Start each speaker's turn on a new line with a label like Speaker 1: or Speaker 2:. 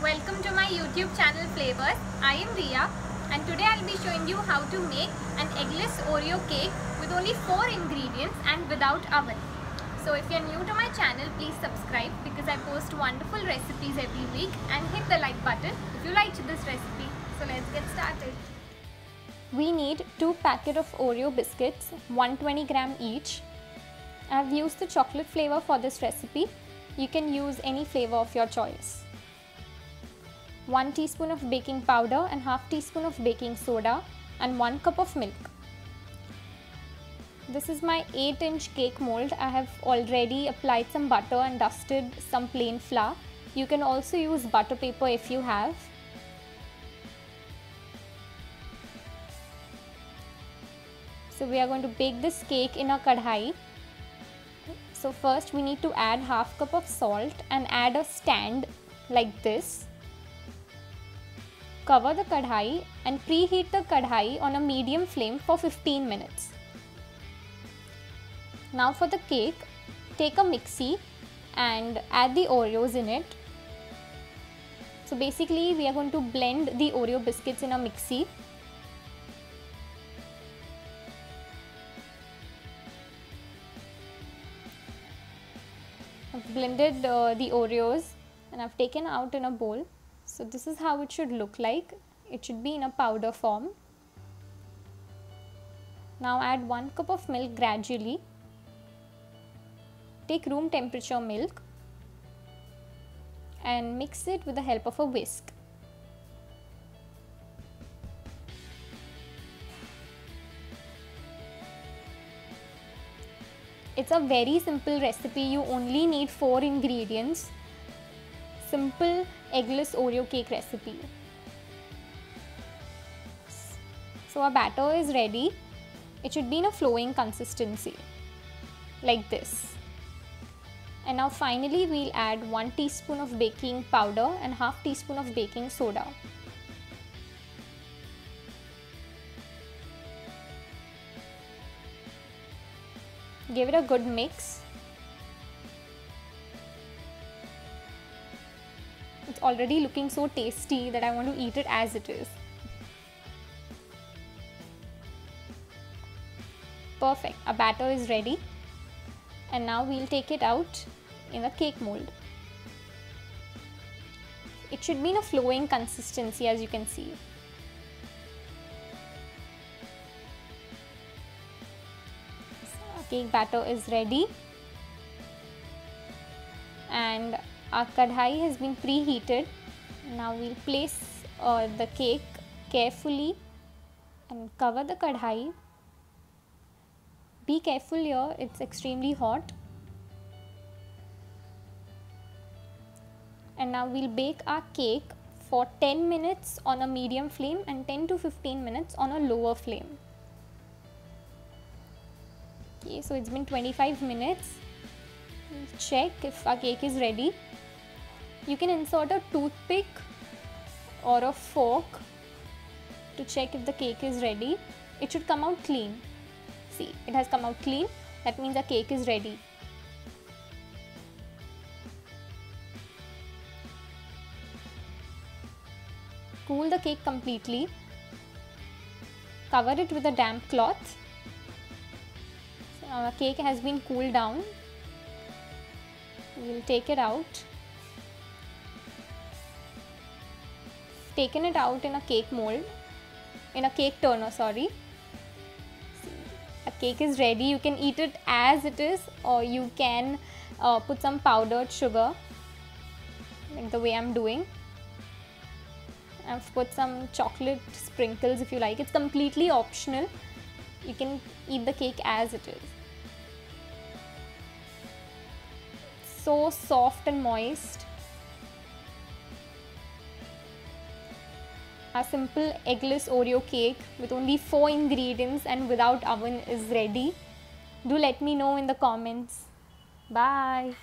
Speaker 1: Welcome to my YouTube channel Flavors. I am Riya and today I will be showing you how to make an eggless Oreo cake with only 4 ingredients and without oven. So if you are new to my channel, please subscribe because I post wonderful recipes every week, and hit the like button if you liked this recipe. So let's get started. We need 2 packets of Oreo biscuits, 120 gram each. I have used the chocolate flavor for this recipe. You can use any flavor of your choice. 1 teaspoon of baking powder and half teaspoon of baking soda and 1 cup of milk. This is my 8-inch cake mold. I have already applied some butter and dusted some plain flour. You can also use butter paper if you have. So we are going to bake this cake in a kadhai. So first we need to add half cup of salt and add a stand like this. Cover the kadhai and preheat the kadhai on a medium flame for 15 minutes. Now for the cake, take a mixie and add the Oreos in it. So basically we are going to blend the Oreo biscuits in a mixie. I've blended the Oreos and I've taken out in a bowl. So this is how it should look like. It should be in a powder form. Now add 1 cup of milk gradually. Take room temperature milk and mix it with the help of a whisk. It's a very simple recipe. You only need 4 ingredients. Simple eggless Oreo cake recipe. So our batter is ready. It should be in a flowing consistency like this. And now finally we'll add 1 teaspoon of baking powder and half teaspoon of baking soda. Give it a good mix. It's already looking so tasty that I want to eat it as it is. Perfect, our batter is ready. And now we'll take it out in a cake mold. It should be in a flowing consistency, as you can see. Our cake batter is ready. And our kadhai has been preheated. Now we'll place the cake carefully and cover the kadhai. Be careful here, it's extremely hot. And now we'll bake our cake for 10 minutes on a medium flame and 10 to 15 minutes on a lower flame. Okay, so it's been 25 minutes. We'll check if our cake is ready. You can insert a toothpick or a fork to check if the cake is ready. It should come out clean. See, it has come out clean. That means the cake is ready. Cool the cake completely. Cover it with a damp cloth. So our cake has been cooled down. We will take it out. Taken it out in a cake mold, in a cake turner, sorry. A cake is ready. You can eat it as it is, or you can put some powdered sugar like the way I'm doing. I've put some chocolate sprinkles if you like. It's completely optional. You can eat the cake as it is. So soft and moist. Our simple eggless Oreo cake with only 4 ingredients and without oven is ready. Do let me know in the comments. Bye.